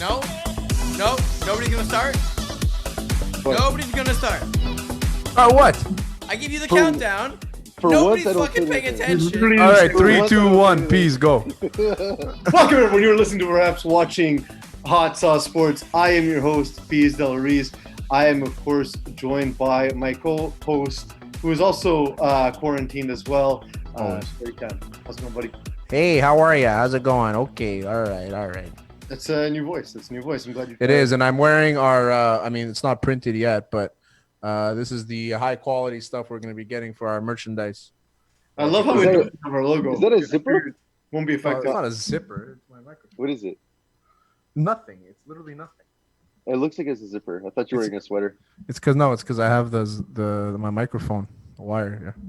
No, nobody's gonna start. What? Nobody's gonna start. What? I give you the countdown. For Nobody's once, I don't fucking pay paying attention. attention. All right, For 3, once, 2, I don't 1, think peace, go. Welcome everyone. You're listening to perhaps watching Hot Sauce Sports. I am your host, Piz Del Ruiz. I am, of course, joined by my co-host, who is also quarantined as well. Storytime. How's it going, buddy? Hey, how are ya? How's it going? Okay, all right. That's a new voice. I'm glad you. It is, and I'm wearing our, I mean, it's not printed yet, but this is the high quality stuff we're going to be getting for our merchandise. I love how it doesn't have our logo. Is that a zipper? Won't be No, affected. it's not a zipper. It's my microphone. What is it? Nothing. It's literally nothing. It looks like it's a zipper. I thought you were wearing a sweater. It's because I have the my microphone, the wire. Yeah.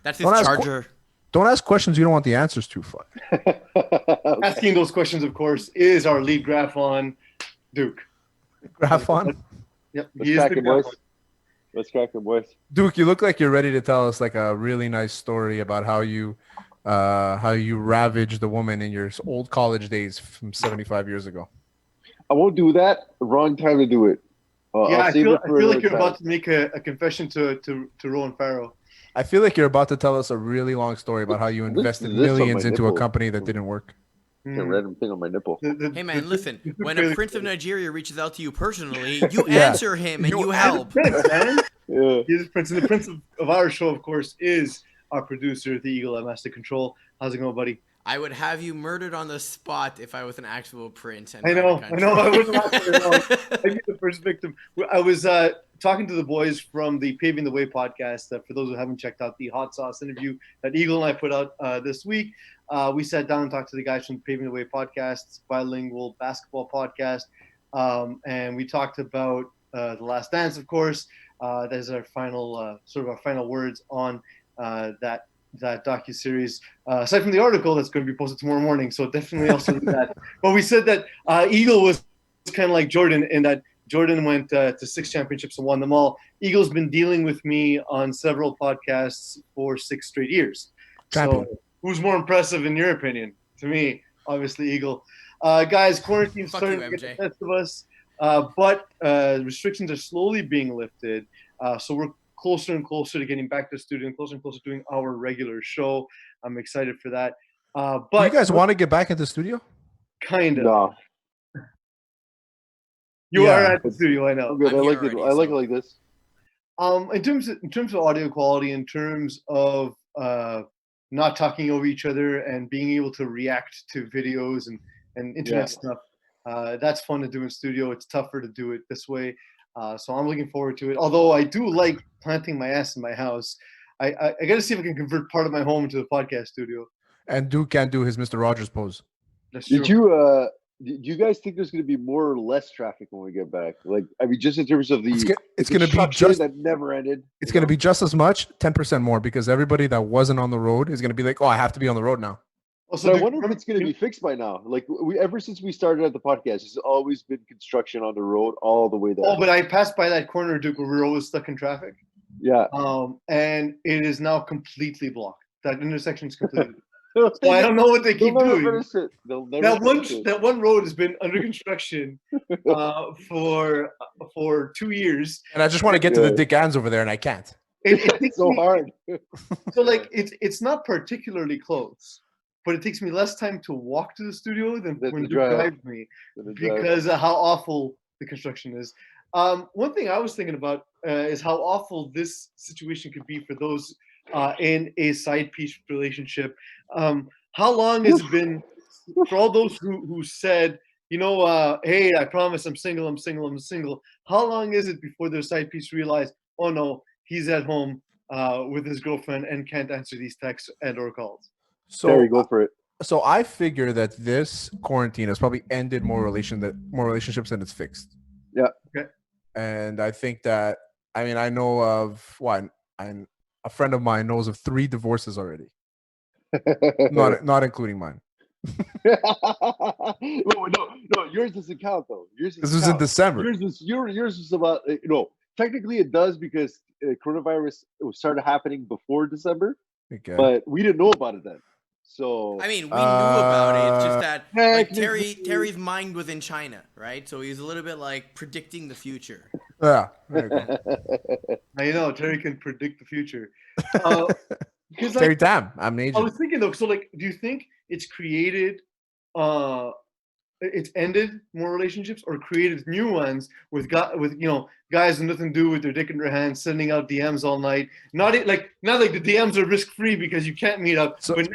That's his Don't ask charger. Don't ask questions you don't want the answers to. Fuck. Asking those questions, of course, is our lead Graphon, Duke. Graphon. Yep, Let's he is crack the it, boys. Graphon. Let's crack it, boys. Duke, you look like you're ready to tell us like a really nice story about how you ravaged the woman in your old college days from 75 years ago. I won't do that. Wrong time to do it. Yeah, I save feel it for like you're another about to make a confession to Rowan Farrow. I feel like you're about to tell us a really long story about how you invested This on millions my into a nipple. company that didn't work. time. A random thing on my nipple. Hey man, listen. When a prince of Nigeria reaches out to you personally, you Yeah. answer him and you help. Man. Yeah. He's the prince, and the prince of our show, of course, is our producer, the Eagle at Master Control. How's it going, buddy? I would have you murdered on the spot if I was an actual prince. And I know. not a I wouldn't want country. to know. I'd be the first victim. I was talking to the boys from the Paving the Way podcast. For those who haven't checked out the hot sauce interview that Eagle and I put out this week, we sat down and talked to the guys from Paving the Way podcast, it's a bilingual basketball podcast, and we talked about The Last Dance, of course. There's our final our final words on that docuseries, aside from the article that's going to be posted tomorrow morning. So definitely also read that. But we said that Eagle was kind of like Jordan in that Jordan went to 6 championships and won them all. Eagle's been dealing with me on several podcasts for 6 straight years. Champion. So who's more impressive in your opinion? To me, obviously Eagle. Guys, quarantine's Fuck starting you, to get MJ. the best of us, but restrictions are slowly being lifted. So we're closer and closer to getting back to the studio and closer to doing our regular show. I'm excited for that. But You guys want to get back into the studio? kind of. No, You Yeah. are at the studio, I know. I'm good. I'm I here like it. already, I like so- it like this. In terms of audio quality, in terms of not talking over each other and being able to react to videos and internet stuff, that's fun to do in studio. It's tougher to do it this way. So I'm looking forward to it. Although I do like planting my ass in my house. I got to see if I can convert part of my home into the podcast studio. And Duke can't do his Mr. Rogers pose. That's true. Do you guys think there's going to be more or less traffic when we get back? Like, I mean, just in terms of the It's going to be construction just that never ended. it's going to be just as much, 10% more, because everybody that wasn't on the road is going to be like, oh, I have to be on the road now. Also, So I do- wonder if it's going to be fixed by now. Like, we ever since we started at the podcast, there's always been construction on the road all the way there. Oh, but I passed by that corner, Duke, where we were always stuck in traffic. Yeah. And it is now completely blocked. That intersection is completely. So I don't know what they keep They'll never doing. finish it. They'll never finish it. That one road has been under construction for 2 years. And I just want to get to the Yeah. Dick Ans over there, and I can't. It It's takes so me, hard. so like it's not particularly close, but it takes me less time to walk to the studio than Than when to you drive. drive me because of how awful the construction is. One thing I was thinking about is how awful this situation could be for those in a side piece relationship. How long has it been for all those who said, hey, I promise I'm single. How long is it before their side piece realize, oh no, he's at home with his girlfriend and can't answer these texts and or calls? There you So, go for it. so I figure that this quarantine has probably ended more relationships than it's fixed. Yeah. Okay. And I think that, I mean, I know of a friend of mine knows of 3 divorces already, not including mine. no, yours doesn't count though. Yours This doesn't was in count. December. Yours was about technically it does because coronavirus started happening before December, Okay. but we didn't know about it then. So I mean, we knew about it. It's just that like technically- Terry's mind was in China, right? So he's a little bit like predicting the future. Yeah. There you go. Now, you know, Terry can predict the future. Because Terry like Tam. I'm an I agent. was thinking though, so like, do you think it's created, it's ended more relationships or created new ones with guys with nothing to do with their dick in their hands, sending out DMs all night. Not like the DMs are risk free because you can't meet up, So- but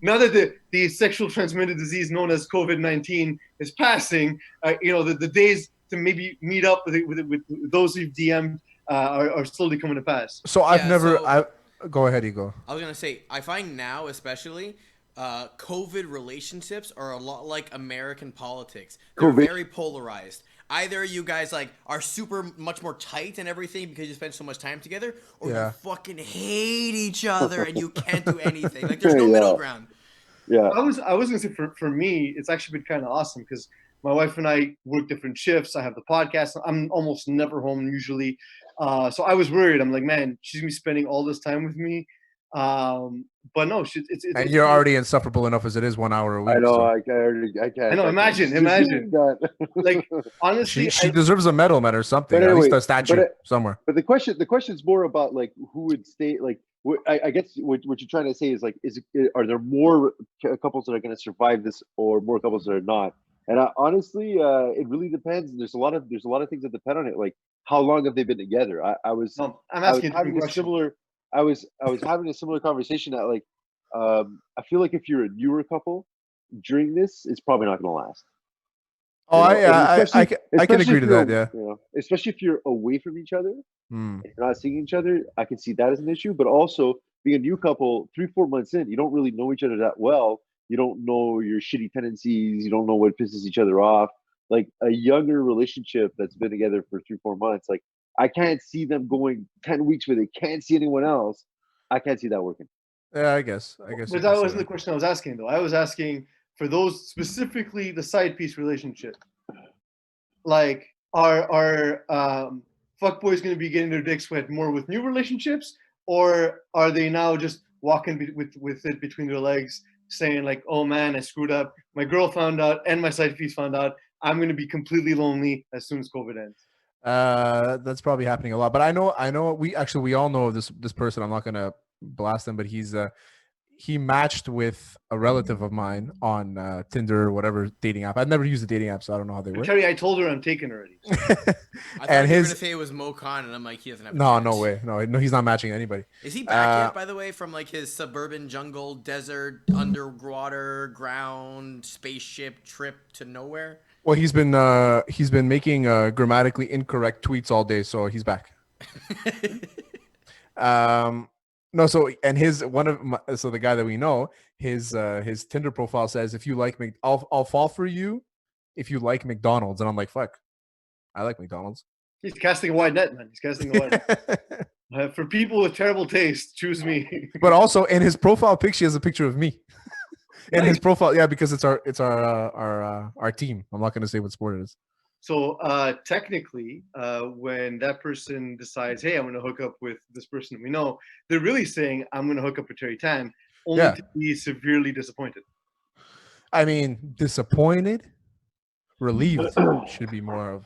now that the sexual transmitted disease known as COVID-19 is passing, the days to maybe meet up with those you've DM'd are slowly coming to pass. So I've Yeah, never. so- Go ahead, Ego. I was gonna say, I find now especially, COVID relationships are a lot like American politics. They're COVID. very polarized. Either you guys like are super much more tight and everything because you spend so much time together, or Yeah. you fucking hate each other and you can't do anything. Like there's no Yeah. middle ground. yeah. I was gonna say for me, it's actually been kind of awesome because my wife and I work different shifts. I have the podcast. I'm almost never home usually, so I was worried. I'm like, man, she's gonna be spending all this time with me, but no, it's And you're already insufferable enough as it is 1 hour a week. I know. so. I can't. I know, imagine that. like honestly, She deserves a medal, man, or something. But At least anyway, a statue somewhere. But the question's more about like who would stay. Like, I guess what you're trying to say is like, are there more couples that are going to survive this, or more couples that are not? And honestly, it really depends. There's a lot of things that depend on it. Like, how long have they been together? I'm I was asking a different having a question. similar. I was having a similar conversation that like, I feel like if you're a newer couple during this, it's probably not going to last. Oh, You know, and I especially- can especially agree if to you're- that. Yeah. You know, especially if you're away from each other. Hmm. If you're not seeing each other, I can see that as an issue. But also, being a new couple, 3-4 months in, you don't really know each other that well. You don't know your shitty tendencies. You don't know what pisses each other off. Like a younger relationship that's been together for 3-4 months, like I can't see them going 10 weeks where they can't see anyone else. I can't see that working. Yeah, I guess. you But can that say wasn't the question I was asking, though. I was asking for those specifically the side piece relationship. Like, are fuckboys going to be getting their dicks wet more with new relationships, or are they now just walking with it between their legs, saying like, "Oh man, I screwed up. My girl found out, and my side piece found out. I'm going to be completely lonely as soon as COVID ends." That's probably happening a lot. But I know we all know this person. I'm not gonna blast him, but he matched with a relative of mine on Tinder or whatever dating app. I've never used a dating app, so I don't know how they work. Terry, I told her I'm taken already. I thought And you were his gonna say it was Mo Khan, and I'm like, he doesn't have. A no chance. way, no, he's not matching anybody. Is he back yet? By the way, from like his suburban jungle, desert, underwater, ground, spaceship trip to nowhere. Well, he's been making grammatically incorrect tweets all day, so he's back. No, so and the guy that we know, his Tinder profile says, if you like I'll fall for you if you like McDonald's, and I'm like, fuck, I like McDonald's. He's casting a wide net, man. He's casting a wide net. For people with terrible taste, choose me. But also in his profile picture, he has a picture of me. In his profile, yeah, because it's our team. I'm not going to say what sport it is. So technically, when that person decides, "Hey, I'm going to hook up with this person we know," they're really saying, "I'm going to hook up with Terry Tan," only Yeah. to be severely disappointed. I mean, disappointed, relieved should be more of.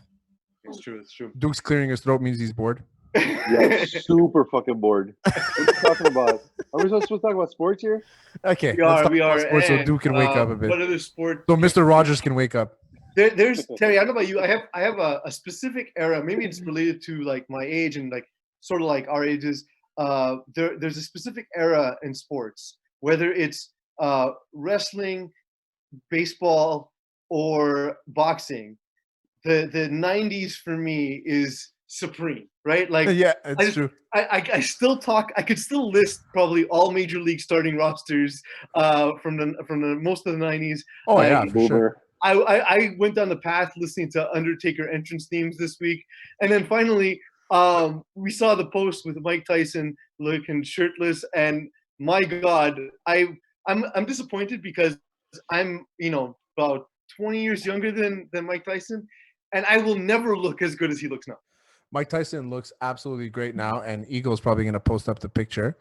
It's true. It's true. Duke's clearing his throat means he's bored. Yeah, super fucking bored. What are you talking about? Are we supposed to talk about sports here? Okay, We let's are. talk We about are. sports so And, Duke can wake up a bit. What other sport? So Mr. Rogers can wake up. There's Terry. I don't know about you. I have a specific era. Maybe it's related to like my age and like sort of like our ages. There's a specific era in sports, whether it's wrestling, baseball, or boxing. The 90s for me is supreme, right? Like Yeah, it's true. I still talk. I could still list probably all major league starting rosters from the most of the 90s. Oh yeah, for sure. I went down the path listening to Undertaker entrance themes this week, and then finally we saw the post with Mike Tyson looking shirtless, and my God, I'm disappointed because I'm about 20 years younger than Mike Tyson, and I will never look as good as he looks now. Mike Tyson looks absolutely great now, and Eagle's probably going to post up the picture.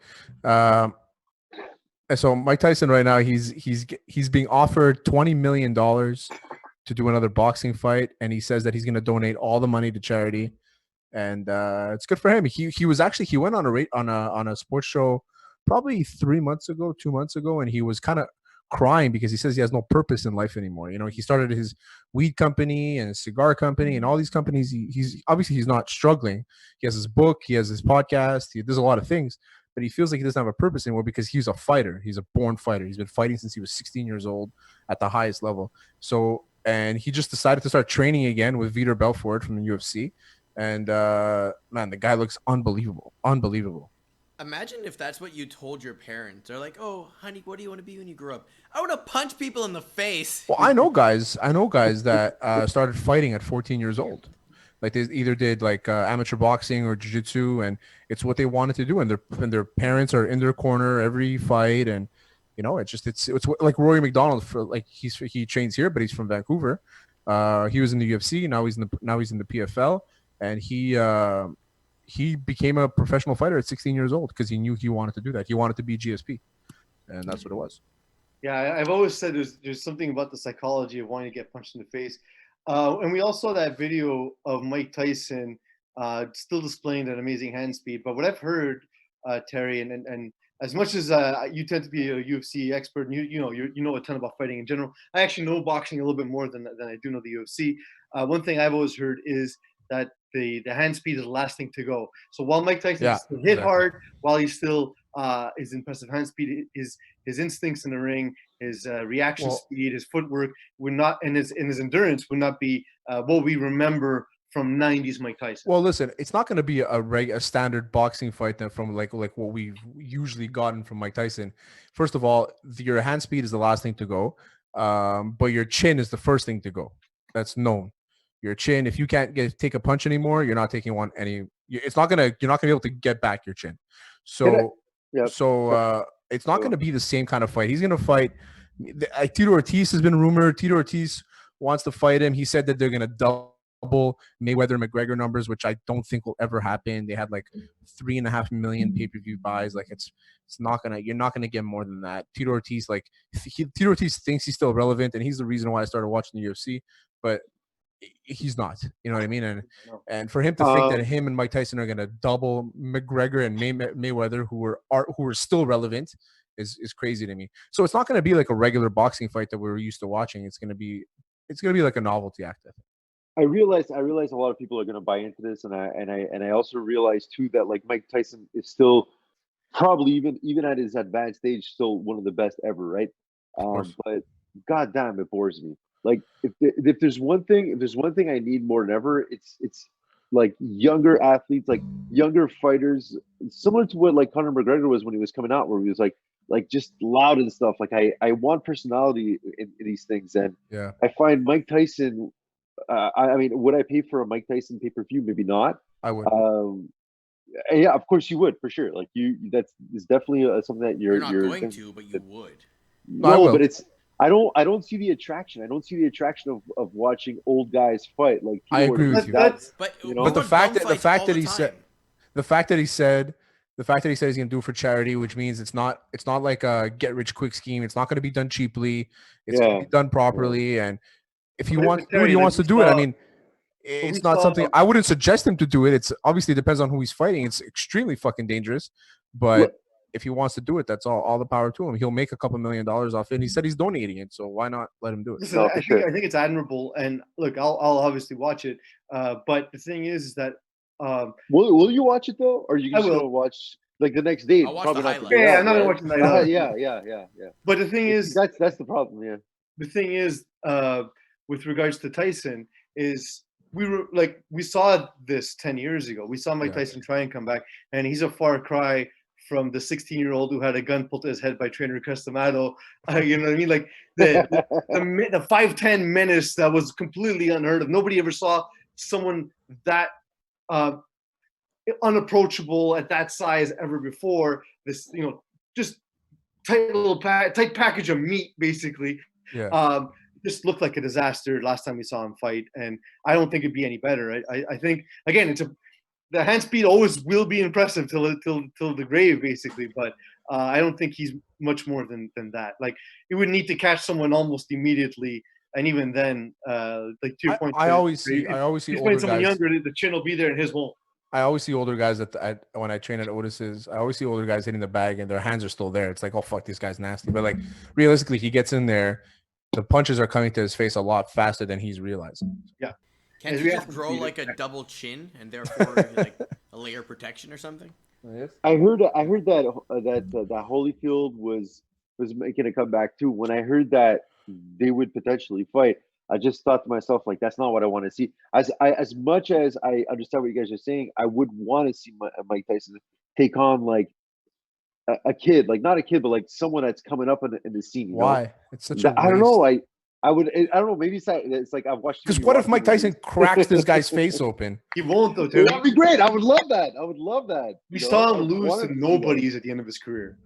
So Mike Tyson right now, he's being offered $20 million to do another boxing fight, and he says that he's going to donate all the money to charity, and it's good for him. He was actually he went on a sports show probably 3 months ago, 2 months ago, and he was kind of crying because he says he has no purpose in life anymore. You know, he started his weed company and his cigar company and all these companies. He's obviously he's not struggling. He has his book, he has his podcast, he does a lot of things, but he feels like he doesn't have a purpose anymore because he's a fighter. He's a born fighter. He's been fighting since he was 16 years old at the highest level. So, and he just decided to start training again with Vitor Belfort from the UFC. And man, the guy looks unbelievable. Unbelievable. Imagine if that's what you told your parents. They're like, "Oh, honey, what do you want to be when you grow up?" I want to punch people in the face. Well, I know guys that started fighting at 14 years old. Like they either did like amateur boxing or jiu-jitsu, and it's what they wanted to do. And their parents are in their corner every fight, and you know, it's like Rory McDonald. For like he trains here, but he's from Vancouver. He was in the UFC. Now he's in the PFL, and he became a professional fighter at 16 years old because he knew he wanted to do that. He wanted to be GSP, and that's what it was. Yeah, I've always said there's something about the psychology of wanting to get punched in the face. And we all saw that video of Mike Tyson still displaying that amazing hand speed. But what I've heard, Terry, and as much as you tend to be a UFC expert, and you know a ton about fighting in general, I actually know boxing a little bit more than I do know the UFC. One thing I've always heard is that the hand speed is the last thing to go. So while Mike Tyson still hit hard, while he still his impressive hand speed, his instincts in the ring, his reaction speed, his footwork would not, and his endurance would not be what we remember from '90s Mike Tyson. Well, listen, it's not going to be a standard boxing fight then from like what we've usually gotten from Mike Tyson. First of all, your hand speed is the last thing to go, but your chin is the first thing to go. That's known. Your chin, if you can't take a punch anymore, you're not taking one any. You're not gonna be able to get back your chin. So, it's not going to be the same kind of fight. He's going to fight. Tito Ortiz has been rumored. Tito Ortiz wants to fight him. He said that they're going to double Mayweather McGregor numbers, which I don't think will ever happen. They had like 3.5 million pay-per-view buys. Like it's not gonna. You're not going to get more than that. Tito Ortiz, Tito Ortiz thinks he's still relevant, and he's the reason why I started watching the UFC. But he's not, you know what I mean? And for him to think that him and Mike Tyson are going to double McGregor and Mayweather, who are still relevant, is crazy to me. So it's not going to be like a regular boxing fight that we're used to watching. It's going to be like a novelty act. I realize a lot of people are going to buy into this, and I also realize too that like Mike Tyson is still probably even at his advanced age still one of the best ever, right? But goddamn, it bores me. Like if there's one thing I need more than ever, it's like younger athletes, like younger fighters, similar to what like Conor McGregor was when he was coming out, where he was like just loud and stuff. Like I want personality in these things, and I find Mike Tyson. I mean, would I pay for a Mike Tyson pay-per-view? Maybe not. I would. Yeah, of course you would, for sure. Like that's definitely something that you're not going to, but you would. No, but it's. I don't see the attraction. I don't see the attraction of watching old guys fight. Like I agree with you. But the fact that he said he's going to do it for charity, which means it's not like a get rich quick scheme. It's not going to be done cheaply. It's going to be done properly. And if he wants to do it, I mean, it's not something I wouldn't suggest him to do it. It's obviously depends on who he's fighting. It's extremely fucking dangerous, but if he wants to do it, that's all the power to him. He'll make a couple $1 million off it. And he said he's donating it, so why not let him do it? Listen, I think it's admirable, and look, I'll obviously watch it. But the thing is that will you watch it though, or are you just gonna watch like the next day? I'll watch the highlights. Yeah, I'm not gonna watch the highlights. Yeah. But the thing is, that's the problem. Yeah. The thing is, with regards to Tyson, is we saw this 10 years ago. We saw Mike Tyson try and come back, and he's a far cry from the 16-year-old who had a gun pulled to his head by trainer Customado. You know what I mean? Like the 5-10 minutes that was completely unheard of. Nobody ever saw someone that unapproachable at that size ever before. This, just tight package of meat, basically. Yeah. Just looked like a disaster last time we saw him fight, and I don't think it'd be any better. I think again, the hand speed always will be impressive till the grave, basically. But I don't think he's much more than that. Like you would need to catch someone almost immediately, and even then, like to your point, I always see if older he's playing someone guys. younger, the chin will be there and his won't. I always see older guys when I train at Otis's. I always see older guys hitting the bag and their hands are still there. It's like, oh fuck, this guy's nasty. But like realistically, he gets in there, the punches are coming to his face a lot faster than he's realizing. Yeah. Can't you just grow like a double chin and therefore like a layer of protection or something? I heard that Holyfield was making a comeback too. When I heard that they would potentially fight, I just thought to myself, like, that's not what I want to see. As much as I understand what you guys are saying, I would want to see Mike Tyson take on like a kid, like not a kid, but like someone that's coming up in the scene. Why? It's such a waste. I don't know. I don't know. Maybe it's like I've watched. Because what if Mike Tyson cracks this guy's face open? He won't though, dude. That'd be great. I would love that. We saw him lose to nobodies at the end of his career.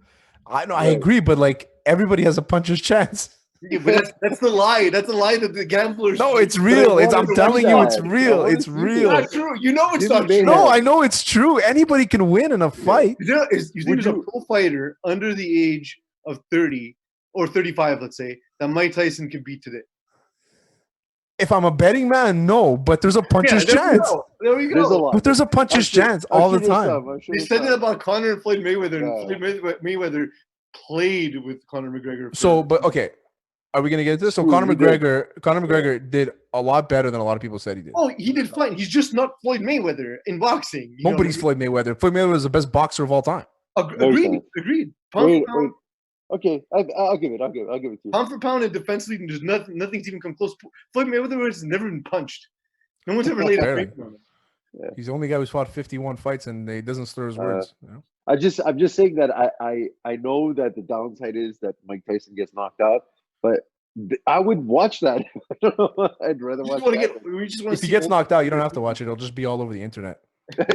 I know, I agree, but like everybody has a puncher's chance. Yeah, but that's the lie. That's the lie that the gamblers. No, it's real. I'm telling you, it's real. It's real. It's not true. You know it's not true. No, I know it's true. Anybody can win in a fight. You think there's a pro fighter under the age of 30 or 35, let's say, that Mike Tyson could beat today? If I'm a betting man, no, but there's a puncher's chance. There we go. But there's a puncher's chance all the time. They said it about Conor and Floyd Mayweather, and Floyd Mayweather played with Conor McGregor. So, but okay. Are we gonna get this? So Conor McGregor did a lot better than a lot of people said he did. Oh, he did fine. He's just not Floyd Mayweather in boxing. Nobody's Floyd Mayweather. Floyd Mayweather is the best boxer of all time. Agreed. Wait. Okay, I'll give it to you. Pound for pound and defensively, there's nothing's even come close. Floyd Mayweather has never been punched. No one's ever laid a finger on him. Yeah. He's the only guy who's fought 51 fights and he doesn't slur his words. You know? I'm just saying that I know that the downside is that Mike Tyson gets knocked out, but I would watch that. I'd rather watch that. If he gets knocked out, you don't have to watch it. It'll just be all over the internet.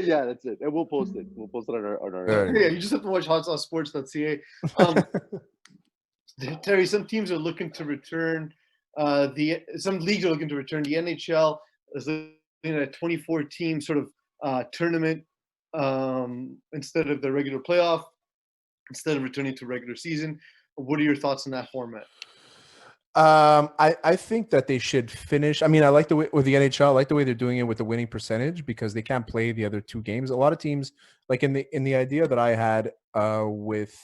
Yeah, that's it. And we'll post it. We'll post it on our Yeah, you just have to watch hotsaucesports.ca. Terry, some teams are looking to return. Some leagues are looking to return. The NHL is looking at a 24-team sort of tournament instead of the regular playoff, instead of returning to regular season. What are your thoughts on that format? I think that they should finish. I mean, I like the way with the NHL. I like the way they're doing it with the winning percentage because they can't play the other two games. A lot of teams, like in the idea that I had with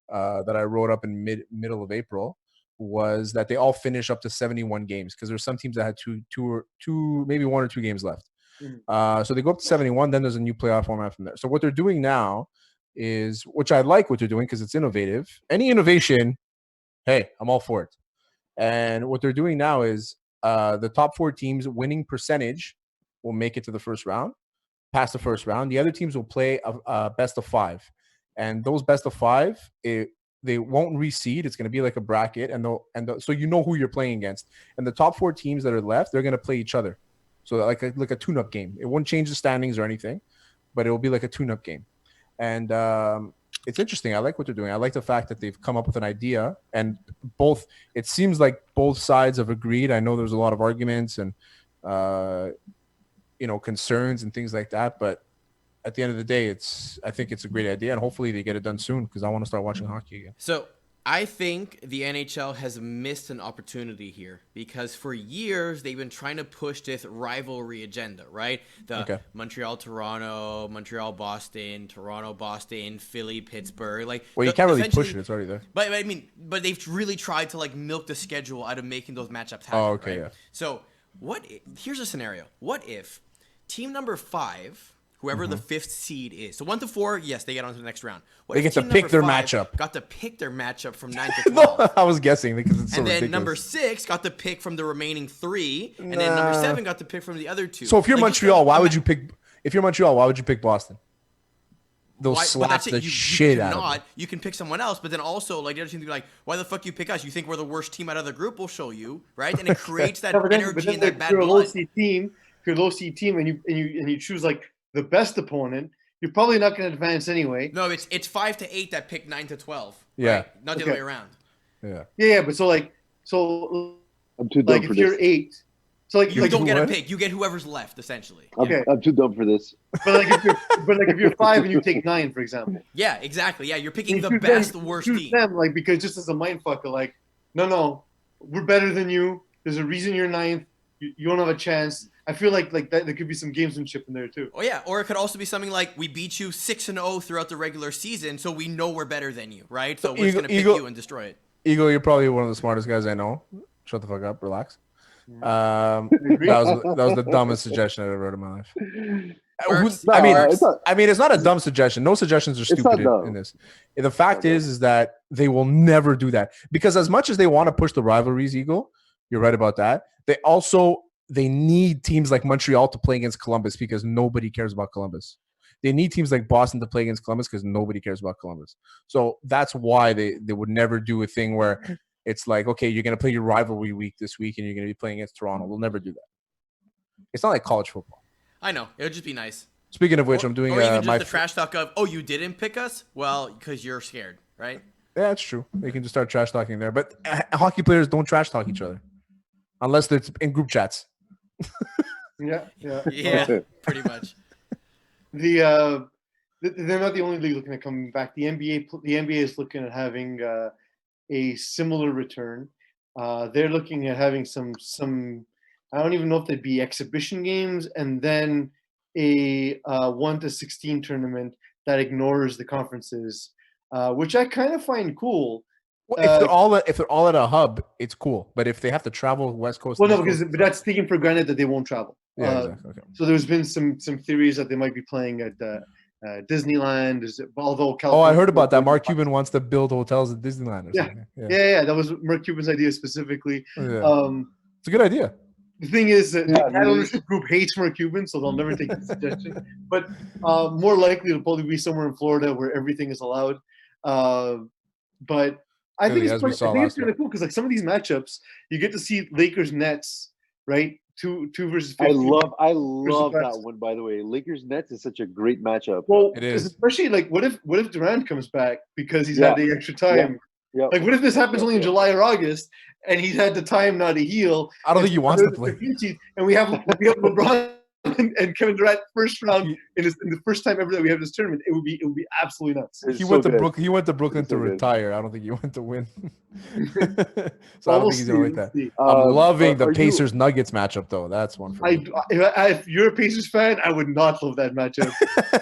that I wrote up in middle of April, was that they all finish up to 71 games because there's some teams that had two, maybe one or two games left. Mm-hmm. So they go up to 71. Then there's a new playoff format from there. So what they're doing now is, which I like what they're doing because it's innovative. Any innovation, hey, I'm all for it. And what they're doing now is the top four teams winning percentage will make it to the first round, past the first round. The other teams will play a best of five. And those best of five, they won't reseed. It's going to be like a bracket. So you know who you're playing against. And the top four teams that are left, they're going to play each other. So like a tune-up game. It won't change the standings or anything, but it will be like a tune-up game. And it's interesting. I like what they're doing. I like the fact that they've come up with an idea, and it seems like both sides have agreed. I know there's a lot of arguments and concerns and things like that, but at the end of the day, I think it's a great idea, and hopefully they get it done soon because I want to start watching hockey again. So I think the NHL has missed an opportunity here because for years they've been trying to push this rivalry agenda, right? Montreal-Toronto, Montreal-Boston, Toronto-Boston, Philly-Pittsburgh. Well, you can't really push it. It's already there. But they've really tried to milk the schedule out of making those matchups happen. Oh, okay, right? yeah. So here's a scenario. What if team number 5, whoever the 5th seed is. So 1 to 4, yes, they get on to the next round. They get to pick their matchup. Got to pick their matchup from 9 to 12. No, I was guessing because it's so ridiculous. And then number 6 got to pick from the remaining 3, and then number 7 got to pick from the other 2. So if you're Montreal, why would you pick? If you're Montreal, why would you pick Boston? They'll slap the shit out of them. You can pick someone else, but then also the other team be like, "Why the fuck you pick us? You think we're the worst team out of the group? We'll show you, right?" And it creates that energy and that bad blood. If you're a low seed team and you choose the best opponent, you're probably not going to advance anyway. No, it's 5 to 8 that pick 9 to 12. Yeah, right? Not the other way around. Yeah. Yeah, but so I'm too dumb for if you're this. 8 So like, You don't get a what? pick. You get whoever's left, essentially. Okay. I'm too dumb for this. but if you're 5 and you take 9, for example, Yeah, exactly. Yeah, you're picking you the choose best, them, worst choose team. them, like, because just as a mind fucker, like, no, we're better than you. There's a reason you're 9th. You don't have a chance. I feel like that there could be some gamesmanship in there too. Oh yeah, or it could also be something like we beat you 6-0 throughout the regular season, so we know we're better than you, right? So we're just gonna pick you and destroy it. Eagle, you're probably one of the smartest guys I know. Shut the fuck up. Relax. That was the dumbest suggestion I've ever heard in my life. Works. I mean, Works. it's not a dumb suggestion. No suggestions are stupid in this. The fact is that they will never do that because as much as they want to push the rivalries, Eagle, you're right about that. They need teams like Montreal to play against Columbus because nobody cares about Columbus. They need teams like Boston to play against Columbus because nobody cares about Columbus. So that's why they would never do a thing where it's like, okay, you're going to play your rivalry week this week and you're going to be playing against Toronto. They'll never do that. It's not like college football. I know. It would just be nice. Speaking of which, I'm doing or even just the trash talk of, oh, you didn't pick us? Well, because you're scared, right? Yeah, that's true. They can just start trash talking there. But hockey players don't trash talk each other unless it's in group chats. Yeah, pretty much. They're not the only league looking at coming back. The NBA is looking at having a similar return. They're looking at having some. I don't even know if they'd be exhibition games, and then a 1-16 tournament that ignores the conferences, which I kind of find cool. Well, if they're all at a hub, it's cool. But if they have to travel West Coast, well, no, but that's taking for granted that they won't travel. Yeah, exactly. Okay. So there's been some theories that they might be playing at Disneyland. Although California, I heard about that. Mark Cuban wants to build hotels at Disneyland. Or something. Yeah. That was Mark Cuban's idea specifically. Yeah. It's a good idea. The thing is that that ownership group hates Mark Cuban, so they'll never take the suggestion. But more likely it'll probably be somewhere in Florida where everything is allowed. But I think it's kind of cool because like some of these matchups, you get to see Lakers Nets, right? 2 versus 15. I love that one, by the way. Lakers Nets is such a great matchup. Well, it is. Especially like what if Durant comes back because he's had the extra time. Yeah. Like what if this happens only in July or August and he's had the time now to heal? I don't think he wants to play. And we have LeBron and Kevin Durant first round in the first time ever that we have this tournament. It would be absolutely nuts. He went to Brooklyn to retire. I don't think he went to win. So I don't think he's gonna like that. I'm loving the Pacers Nuggets matchup though. That's one for me. If you're a Pacers fan, I would not love that matchup.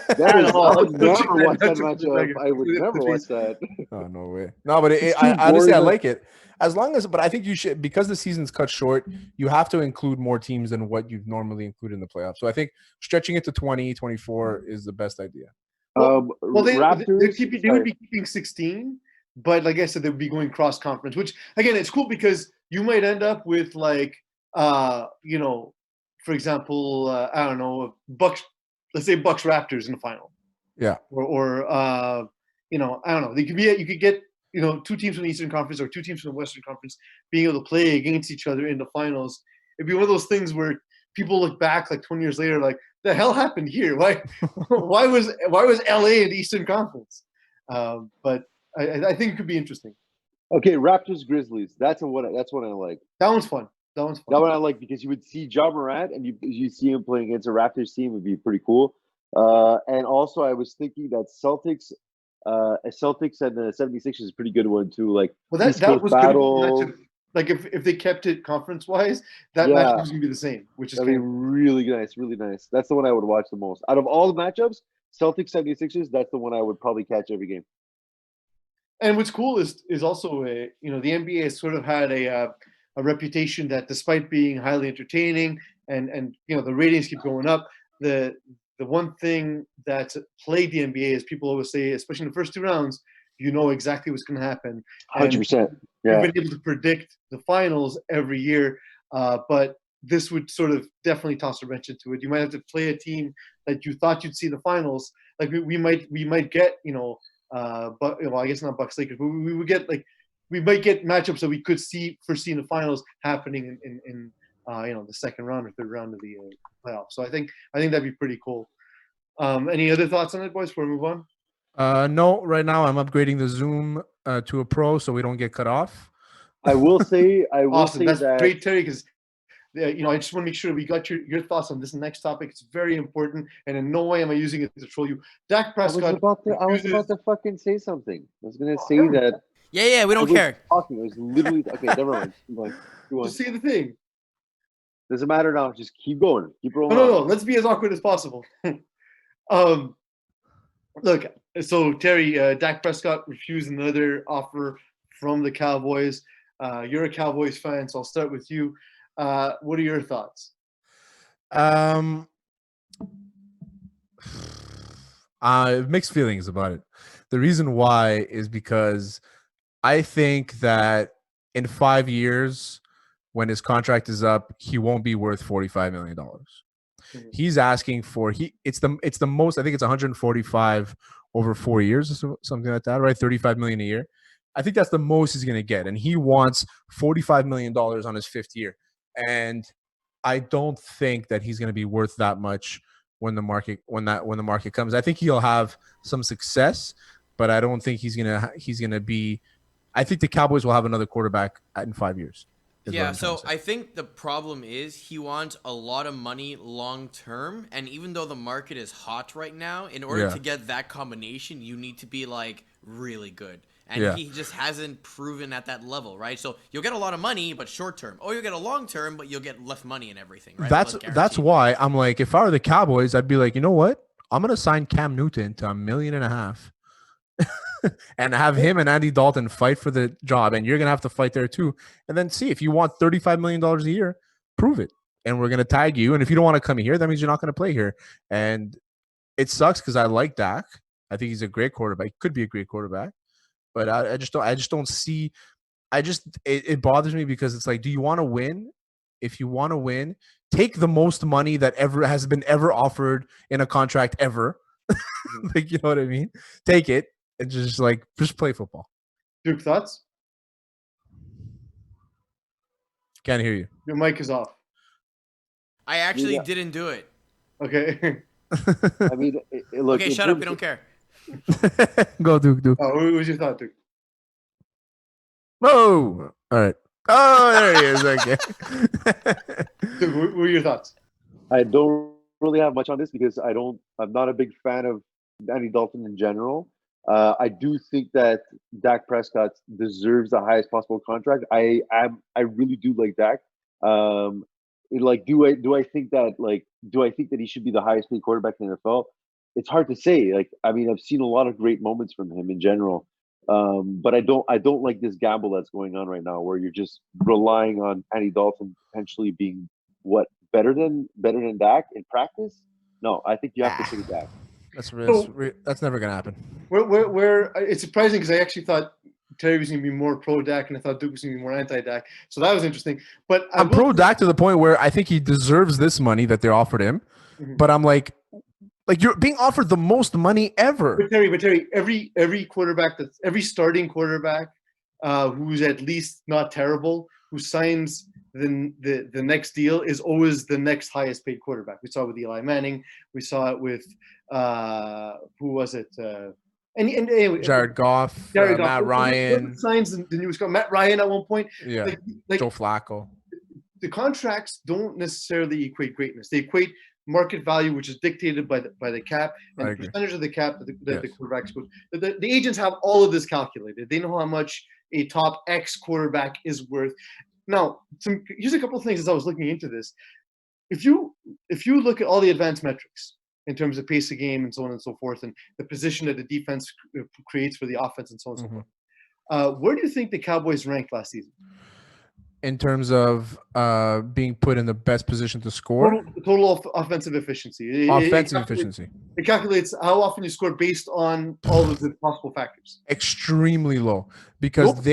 I would never watch that matchup. I would never watch that. Oh, no way. No, but honestly, I like it. As long as, but I think you should, because the season's cut short, you have to include more teams than what you'd normally include in the playoffs. So I think stretching it to 20, 24 is the best idea. Well, they would be keeping 16, but like I said, they would be going cross conference, which again, it's cool because you might end up with like, for example, I don't know, let's say Bucks Raptors in the final. Yeah. Or I don't know. You could get 2 teams from the Eastern Conference or 2 teams from the Western Conference being able to play against each other in the finals. It'd be one of those things where people look back like 20 years later, like the hell happened here? Why was LA in the Eastern Conference? But I think it could be interesting. Okay, Raptors Grizzlies. That's what I like. That one's fun. That one I like because you would see Ja Morant and you see him playing against a Raptors team would be pretty cool. And also I was thinking that Celtics and the 76ers is a pretty good one too. Like that was battle. Like if they kept it conference wise, that matchup was gonna be the same, which is really nice, really nice. That's the one I would watch the most. Out of all the matchups, Celtics 76ers, that's the one I would probably catch every game. And what's cool is also the NBA has sort of had a reputation that despite being highly entertaining and the ratings keep going up, the one thing that's plagued the NBA is people always say, especially in the first 2 rounds, exactly what's going to happen. 100%. Yeah. We've been able to predict the finals every year, but this would sort of definitely toss a wrench into it. You might have to play a team that you thought you'd see the finals. Like we might get, but I guess not Bucks Lakers, but we might get matchups that we could foresee in the finals happening in the second round or third round of the playoffs. So I think that'd be pretty cool. Any other thoughts on it, boys, before we move on? No, right now I'm upgrading the Zoom to a Pro so we don't get cut off. I will say Awesome. That's that great, Terry, because I just want to make sure we got your thoughts on this next topic. It's very important, and in no way am I using it to troll you. Dak Prescott. I was about to fucking say something. I was gonna say that. Yeah, we don't care. Talking. I was literally okay. Never mind. Just say the thing. Doesn't matter now. Just keep going. Keep rolling. No. Let's be as awkward as possible. Look. So Terry, Dak Prescott refused another offer from the Cowboys. You're a Cowboys fan, so I'll start with you. What are your thoughts? Mixed feelings about it. The reason why is because I think that in 5 years, when his contract is up, he won't be worth $45 million. Mm-hmm. He's asking for it's the most. I think it's 145 over 4 years or something like that, right? 35 million a year. I think that's the most he's going to get, and he wants $45 million on his 5th year. And I don't think that he's going to be worth that much when the market comes. I think he'll have some success, but I don't think he's gonna be. I think the Cowboys will have another quarterback in 5 years. Yeah, so I think the problem is he wants a lot of money long term, and even though the market is hot right now, in order to get that combination, you need to be like really good. And he just hasn't proven at that level, right? So you'll get a lot of money, but short term. Or you'll get a long term, but you'll get less money and everything, right? That's why I'm like, if I were the Cowboys, I'd be like, you know what? I'm gonna sign Cam Newton to $1.5 million and have him and Andy Dalton fight for the job, and you're gonna have to fight there too. And then see if you want $35 million a year, prove it. And we're gonna tag you. And if you don't want to come here, that means you're not gonna play here. And it sucks because I like Dak. I think he's a great quarterback. He could be a great quarterback. But I just don't see. It bothers me because it's like, do you want to win? If you want to win, take the most money that has been offered in a contract ever. Like, you know what I mean? Take it and just play football. Duke, thoughts? Can't hear you. Your mic is off. I actually didn't do it. Okay. I mean, look. Okay, shut up. We don't care. Go, Duke. Oh, what was your thought, Duke? Oh, all right. Oh, there he is. Okay. Duke, what were your thoughts? I don't really have much on this because I'm not a big fan of Andy Dalton in general. I do think that Dak Prescott deserves the highest possible contract. I really do like Dak. Do I think that he should be the highest paid quarterback in the NFL? It's hard to say. I've seen a lot of great moments from him in general, but I don't like this gamble that's going on right now, where you're just relying on Andy Dalton potentially being better than Dak in practice. No, I think you have to take Dak. That's never gonna happen. Where it's surprising because I actually thought Terry was going to be more pro Dak, and I thought Duke was going to be more anti Dak. So that was interesting. But I'm pro Dak to the point where I think he deserves this money that they offered him. Mm-hmm. But I'm like you're being offered the most money ever. But Terry, every quarterback every starting quarterback who's at least not terrible, who signs the next deal is always the next highest paid quarterback. We saw it with Eli Manning. We saw it with who was it? And anyway, Jared Goff, Matt Ryan signs the newest guy. Matt Ryan at one point. Yeah, Joe Flacco. The contracts don't necessarily equate greatness. They equate market value, which is dictated by the cap and the percentage of the cap that the quarterbacks go. The agents have all of this calculated. They know how much a top X quarterback is worth. Now, here's a couple of things as I was looking into this. If you look at all the advanced metrics in terms of pace of game and so on and so forth, and the position that the defense creates for the offense and so on and so forth, where do you think the Cowboys ranked last season? In terms of being put in the best position to score? Total offensive efficiency. It calculates how often you score based on all of the possible factors. Extremely low. Because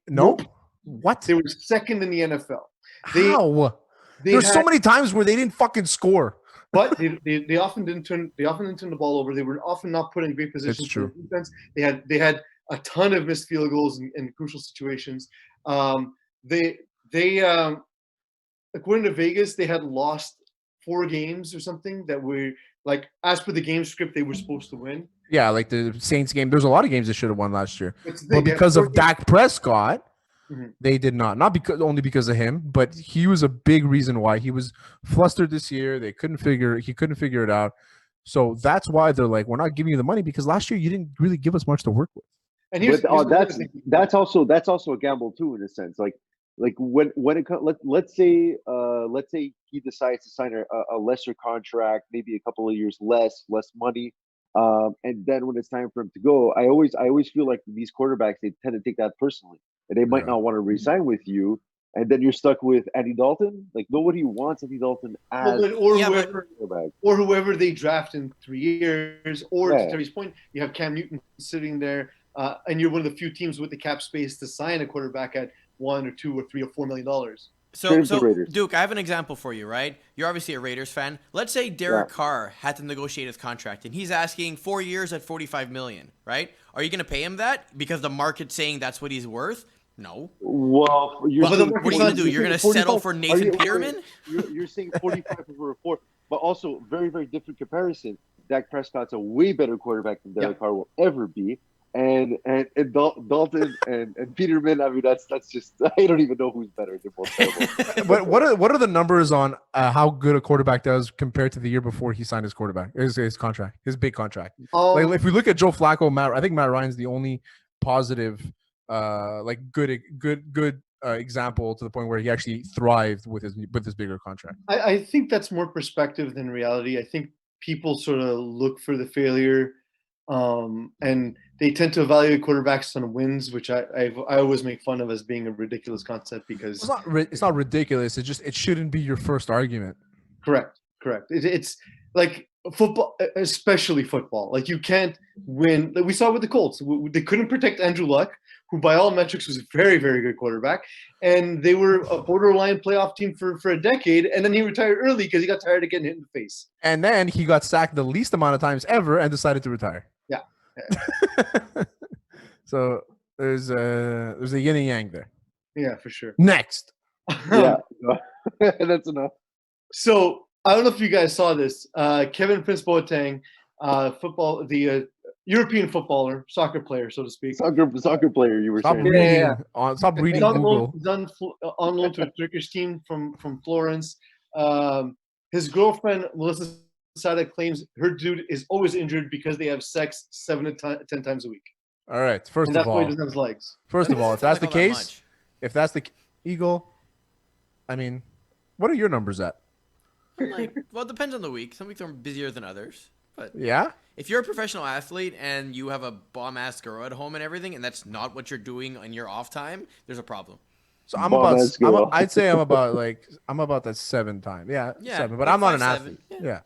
Nope. What? They were second in the NFL. How? There's so many times where they didn't fucking score. But they often didn't turn the ball over. They were often not put in great positions. That's true. For defense. They had a ton of missed field goals in crucial situations. They according to Vegas, they had lost 4 games or something that were as per the game script they were supposed to win. Yeah, like the Saints game. There's a lot of games they should have won last year. But because of Dak Prescott, They did not only because of him, but he was a big reason why. He was flustered this year. He couldn't figure it out. So that's why they're like, we're not giving you the money because last year you didn't really give us much to work with. And that's also a gamble too, in a sense. Like when it comes, let's say he decides to sign a lesser contract, maybe a couple of years less money, and then when it's time for him to go, I always feel like these quarterbacks, they tend to take that personally, and they might not want to re-sign with you, and then you're stuck with Andy Dalton. Like nobody wants Andy Dalton as whoever they draft in 3 years, or to Terry's point, you have Cam Newton sitting there, and you're one of the few teams with the cap space to sign a quarterback at $1 or $2 or $3 or $4 million. So Duke, I have an example for you, right? You're obviously a Raiders fan. Let's say Derek Carr had to negotiate his contract, and he's asking 4 years at $45 million, right? Are you going to pay him that because the market's saying that's what he's worth? No. Well, what are you going to do? You're going to settle for Nathan Peterman? You're saying 45 over a 4, but also very, very different comparison. Dak Prescott's a way better quarterback than Derek Carr will ever be. And Dalton and Peterman, I mean, that's just, I don't even know who's better. They're both terrible. But what are the numbers on how good a quarterback does compared to the year before he signed his contract, his big contract? Like if we look at Joe Flacco, I think Matt Ryan's the only positive, good example to the point where he actually thrived with his bigger contract. I think that's more perspective than reality. I think people sort of look for the failure. And they tend to evaluate quarterbacks on wins, which I always make fun of as being a ridiculous concept because it's not ridiculous. It shouldn't be your first argument. Correct. It's like football, especially football. Like you can't win. Like we saw with the Colts, they couldn't protect Andrew Luck, who by all metrics was a very, very good quarterback, and they were a borderline playoff team for a decade, and then he retired early because he got tired of getting hit in the face. And then he got sacked the least amount of times ever and decided to retire. Yeah. So there's a yin and yang there. Yeah, for sure. Next. Yeah, that's enough. So I don't know if you guys saw this. Kevin Prince Boateng, the European footballer, soccer player, so to speak. Soccer player, you were saying. Stop reading Google. On loan to a Turkish team from Florence. His girlfriend, Melissa Sada, claims her dude is always injured because they have sex 7 to 10 times a week. All right. First of that's all, why he doesn't have his legs. First of all, if that's the case, if that's the Eagle, I mean, what are your numbers at? Well, it depends on the week. Some weeks are busier than others. But yeah, if you're a professional athlete and you have a bomb-ass girl at home and everything, and that's not what you're doing on your off time, there's a problem. So I'd say I'm about that 7 time. Yeah, 7. But I'm not an athlete. Yeah.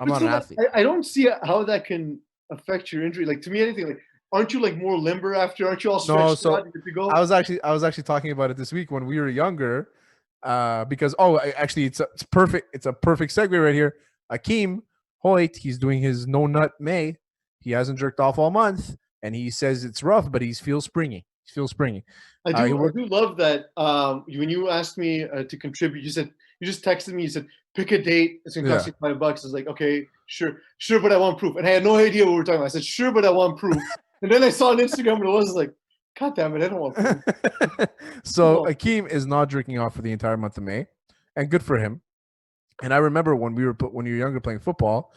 I'm not an athlete. I don't see how that can affect your injury. Like to me, anything like, aren't you like more limber after? Aren't you all stretched out to go? I was actually talking about it this week when we were younger, because it's perfect. It's a perfect segue right here. Akeem Hoyt, he's doing his no nut May. He hasn't jerked off all month, and he says it's rough, but he feels springy. I do love that. When you asked me to contribute, you just texted me. You said, pick a date. It's going to cost you $5. I was like, okay, sure, but I want proof. And I had no idea what we were talking about. I said, sure, but I want proof. And then I saw on Instagram, and it was like, God damn it, I don't want proof. So Akeem is not drinking off for the entire month of May, and good for him. And I remember when you were younger playing football,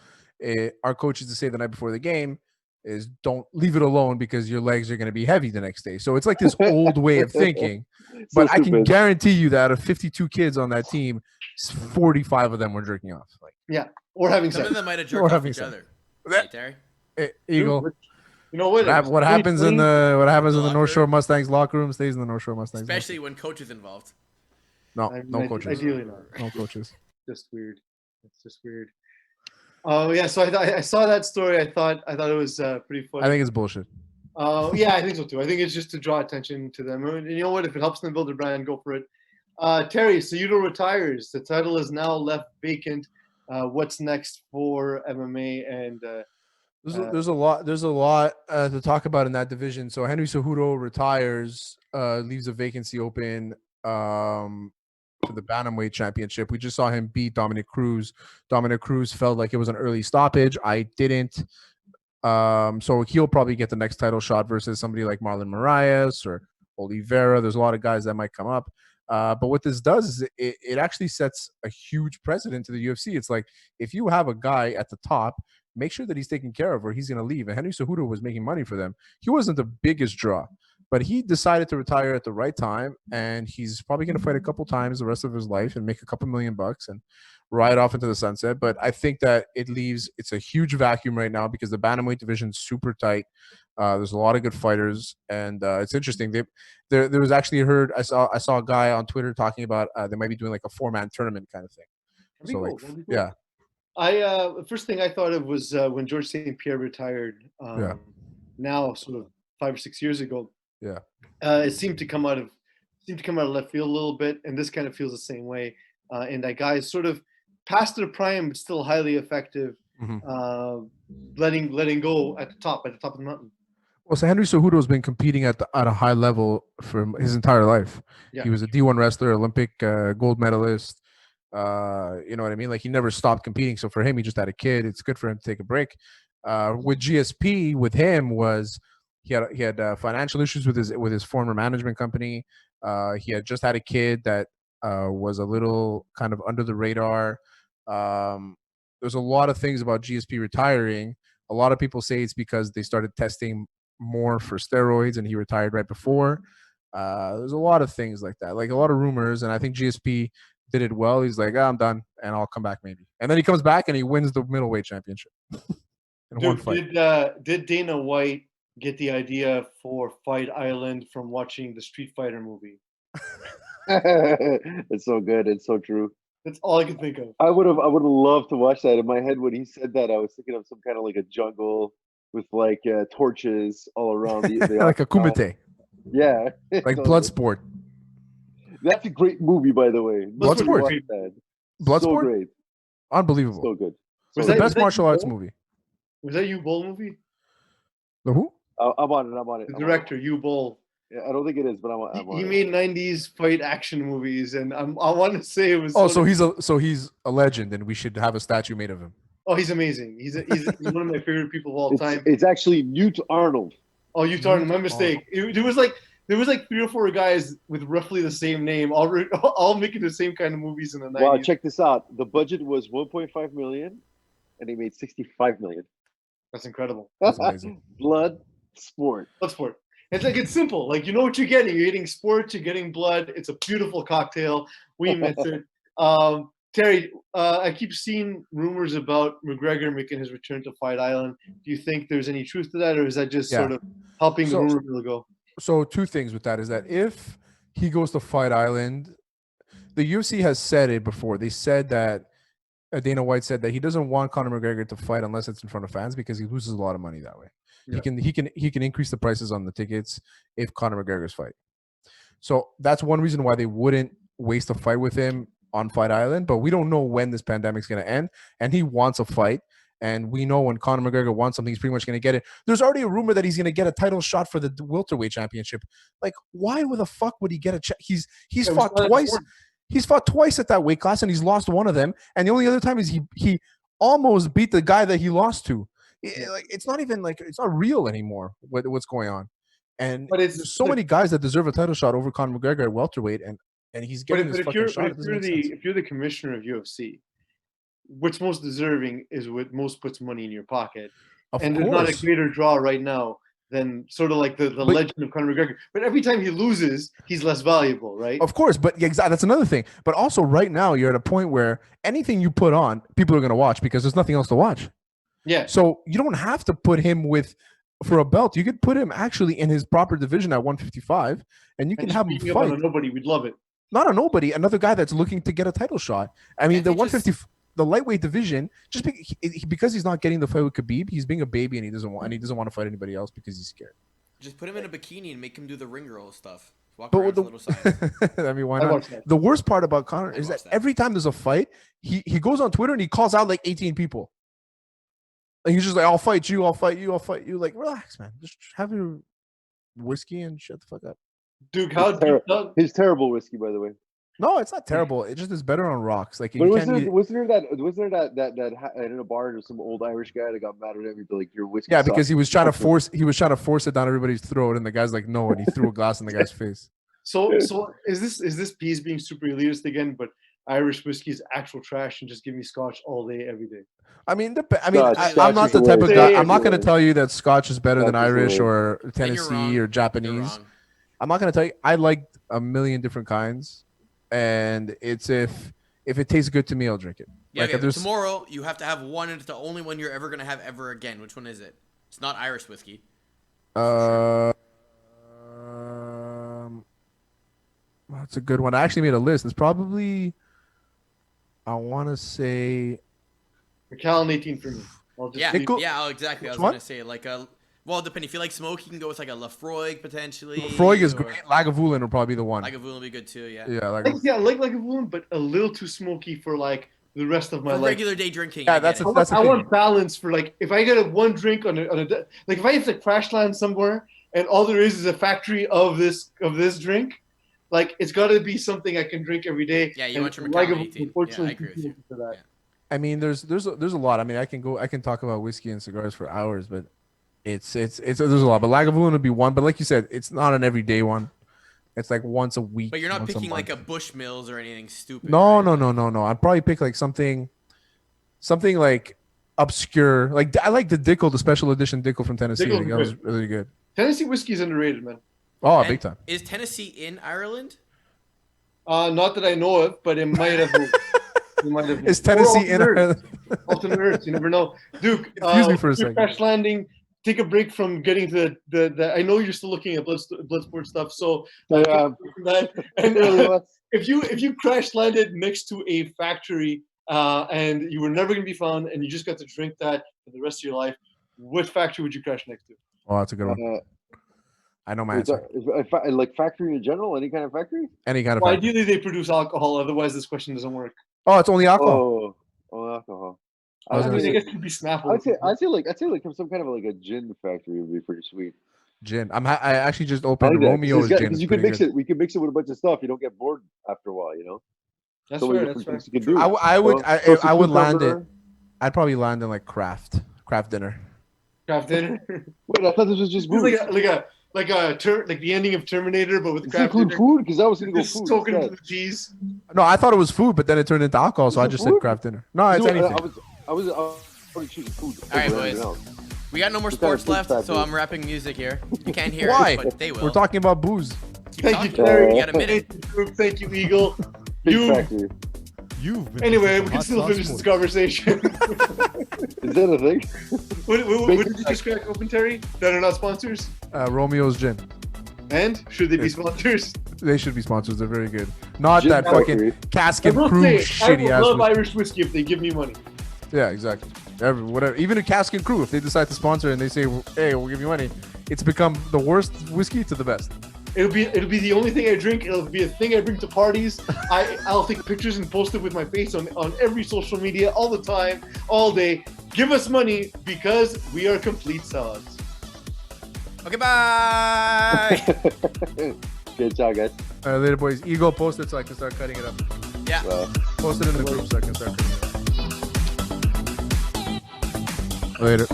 our coach used to say the night before the game is don't leave it alone because your legs are going to be heavy the next day. So it's like this old way of thinking. But I can guarantee you that of 52 kids on that team, 45 of them were jerking off. Or having sex. Some of them might have jerked off each other. Right, Terry? Eagle. You know what? What happens in the North Shore Mustangs locker room stays in the North Shore Mustangs. Especially when coach is involved. No coaches. Ideally not. No coaches. Just weird. It's just weird. Oh yeah, so I saw that story. I thought it was pretty funny. I think it's bullshit. Yeah, I think so too. I think it's just to draw attention to them. And you know what? If it helps them build a brand, go for it. Terry, Cejudo retires. The title is now left vacant. What's next for MMA? And there's a lot to talk about in that division. So Henry Cejudo retires, leaves a vacancy open for the Bantamweight Championship. We just saw him beat Dominic Cruz. Dominic Cruz felt like it was an early stoppage. I didn't. So he'll probably get the next title shot versus somebody like Marlon Moraes Oliveira. There's a lot of guys that might come up. But what this does is it actually sets a huge precedent to the UFC. It's like if you have a guy at the top, make sure that he's taken care of or he's going to leave. And Henry Cejudo was making money for them. He wasn't the biggest draw, but he decided to retire at the right time. And he's probably going to fight a couple times the rest of his life and make a couple $1 million and ride off into the sunset. But I think that it's a huge vacuum right now because the bantamweight division is super tight. There's a lot of good fighters, and it's interesting. There was actually I saw a guy on Twitter talking about they might be doing like a 4-man tournament kind of thing. So cool. like, yeah. The first thing I thought of was when George St. Pierre retired. Now, sort of 5 or 6 years ago. Yeah. It seemed to come out of left field a little bit, and this kind of feels the same way. And that guy is sort of past their prime, but still highly effective. Letting go at the top of the mountain. Well, so Henry Cejudo has been competing at a high level for his entire life. Yeah. He was a D1 wrestler, Olympic gold medalist. You know what I mean? Like he never stopped competing. So for him, he just had a kid. It's good for him to take a break. With GSP, with him was he had financial issues with his former management company. He had just had a kid that was a little kind of under the radar. There's a lot of things about GSP retiring. A lot of people say it's because they started testing more for steroids and he retired right before. There's a lot of things like that, like a lot of rumors. And I think GSP did it well. He's like, I'm done and I'll come back maybe. And then he comes back and he wins the middleweight championship. In one fight. Did Dana White get the idea for Fight Island from watching the Street Fighter movie? It's so good. It's so true. That's all I can think of. I would have loved to watch that. In my head, when he said that, I was thinking of some kind of like a jungle with like torches all around. Like a kumite. Yeah. Like Bloodsport. That's a great movie, by the way. Bloodsport. Bloodsport? So great. Unbelievable. So good. It's the best martial arts movie. Was that Uwe Boll movie? The who? I'm on it. The director, Uwe Boll. Yeah, I don't think it is, but I'm on he it. made 90s fight action movies, and I want to say it was. Oh, so he's a legend, and we should have a statue made of him. Oh, he's amazing. He's one of my favorite people of all time. It's actually Newt Arnold. Oh, Newt Arnold. My mistake. There was like 3 or 4 guys with roughly the same name, all making the same kind of movies in the 90s. Wow, check this out. The budget was $1.5 million, and they made $65 million. That's incredible. That's amazing. Bloodsport. It's like it's simple. Like you know what you're getting. You're getting sports. You're getting blood. It's a beautiful cocktail. We miss it. Terry, I keep seeing rumors about McGregor making his return to Fight Island. Do you think there's any truth to that, or is that just sort of helping the rumor mill go? So 2 things with that is that if he goes to Fight Island, the UFC has said it before. They said that Dana White said that he doesn't want Conor McGregor to fight unless it's in front of fans because he loses a lot of money that way. Yeah. He can increase the prices on the tickets if Conor McGregor's fight. So that's one reason why they wouldn't waste a fight with him on Fight Island. But we don't know when this pandemic's going to end, and he wants a fight. And we know when Conor McGregor wants something, he's pretty much going to get it. There's already a rumor that he's going to get a title shot for the welterweight championship. Like, why the fuck would he get a? He's fought twice. He's fought twice at that weight class, and he's lost one of them. And the only other time is he almost beat the guy that he lost to. It's not even like it's not real anymore. What's going on? And there's so many guys that deserve a title shot over Conor McGregor at welterweight, and he's getting this fucking shot. If you're the commissioner of UFC, what's most deserving is what most puts money in your pocket. There's not a greater draw right now than sort of like the legend of Conor McGregor. But every time he loses, he's less valuable, right? Of course, but exactly that's another thing. But also right now, you're at a point where anything you put on, people are going to watch because there's nothing else to watch. Yeah. So you don't have to put him for a belt. You could put him actually in his proper division at 155, and you can have him fight. On a nobody, we'd love it. Not a nobody, another guy that's looking to get a title shot. I mean, the 150, the lightweight division, just because he's not getting the fight with Khabib, he's being a baby and he doesn't want to fight anybody else because he's scared. Just put him in a bikini and make him do the ring girl stuff. Walk around with a little sign. I mean, why not? The worst part about Conor is that every time there's a fight, he goes on Twitter and he calls out like 18 people. And he's just like, I'll fight you, I'll fight you, I'll fight you. Like, relax, man. Just have your whiskey and shut the fuck up. Duke, his terrible whiskey, by the way. No, it's not terrible. It just is better on rocks. Like But you was can't eat there it. was there that in a bar there's some old Irish guy that got mad at him? He'd be like, "Your whiskey." Yeah, because sucks." he was trying to force it down everybody's throat, and the guy's like, no, and he threw a glass in the guy's face. So is this piece being super elitist again? But Irish whiskey is actual trash, and just give me Scotch all day, every day. I mean, Scotch I'm not is the the type of way. guy. Say I'm not going to everywhere. tell you that Scotch is better than Scotch is the Irish way. or Then you're Tennessee wrong. or You're Japanese. wrong. I'm not going to tell you. I like a million different kinds, and it's if it tastes good to me, I'll drink it. Yeah, Like, okay, if there's- tomorrow you have to have one, and it's the only one you're ever gonna have ever again. Which one is it? It's not Irish whiskey. That's a good one. I actually made a list. It's probably, I want to say, Macallan 18 for me. I'll just Yeah, leave- exactly. I was Which one? gonna say like a. Well, depending. If you like smoke, you can go with like a Lafroig potentially. Freud is or great. Lagavulin will probably be the one. Lagavulin will be good too. Yeah. Yeah, I like Lagavulin, but a little too smoky for like the rest of my For life. regular day drinking. Yeah, I that's get a- it. that's I thing. want balance for like if I get a one drink on a like if I have to crash land somewhere and all there is a factory of this drink, like it's got to be something I can drink every day. Yeah, you And want your Macallan Lagavulin, 18. unfortunately, Yeah, I agree with you. for that. Yeah. I mean, there's a lot. I mean, I can talk about whiskey and cigars for hours, but it's there's a lot. But Lagavulin would be one. But like you said, it's not an everyday one. It's like once a week. But you're not once picking like a month. Bushmills or anything stupid. No, right? no. I'd probably pick like something like obscure. Like I like the Dickel, the special edition Dickel from Tennessee. Dickel's Like, that was good. really good. Tennessee whiskey is underrated, man. Oh, And big time. Is Tennessee in Ireland? Not that I know of, but it might have. It might have Is Tennessee in Ireland? Alternate Earths, you never know. Duke, Excuse me for a second. Crash landing. Take a break from getting to the. I know you're still looking at Bloodsport stuff, so Yeah. that, and Really was. if you crash landed next to a factory and you were never going to be found and you just got to drink that for the rest of your life, what factory would you crash next to? Oh, that's a good one. I know my It's answer. like factory in general, any kind of factory. Any kind of. Well, factor. ideally they produce alcohol, otherwise this question doesn't work. Oh, it's only alcohol. Oh, alcohol. I was I gonna mean, I say- guess it could be Snapple. I'd say like some kind of like a gin factory would be pretty sweet. Gin. I actually just I opened like that, Romeo's gin. because you can mix it. We can mix it with a bunch of stuff. You don't get bored after a while, you know. That's So many fair. That's different fair. things you can do. I would So I would land it. cucumber. I'd probably land in like craft dinner. Craft dinner. Wait, I thought this was just It's booze. like the ending of Terminator, but with Does it craft include dinner. food? Because I was gonna go Just food. soaking instead. into the cheese. No, I thought it was food, but then it turned into alcohol, so Is I it just said food? craft dinner. No, it's So, anything. I was already choosing food. All right, over boys. everything else. We got no more What kind of sports food left, factory? so I'm rapping music here. You can't hear Why? it, but they will. We're talking about booze. Keep Thank you, talking. Terry. You got a minute. Thank you, Eagle. Big You. factory. You've been Anyway, listening we to can Hot still Sauce finish this Sports. conversation. Is that a thing? what did you just crack open, Terry? That are not sponsors? Romeo's gin. And should they be sponsors? They should be sponsors. They're very good. Not Gin that fucking factory. cask I and will crew say, I shitty would ass. love whiskey. Irish whiskey if they give me money. Yeah, exactly. Whatever. Even a cask and crew, if they decide to sponsor and they say, "Hey, we'll give you money," it's become the worst whiskey to the best. It'll be the only thing I drink. It'll be a thing I bring to parties. I'll take pictures and post it with my face on every social media all the time, all day. Give us money because we are complete sellouts. Okay, bye. Good job, guys. Later, boys. Eagle, post it so I can start cutting it up. Yeah. Post it in the group so I can start cutting it up. Later.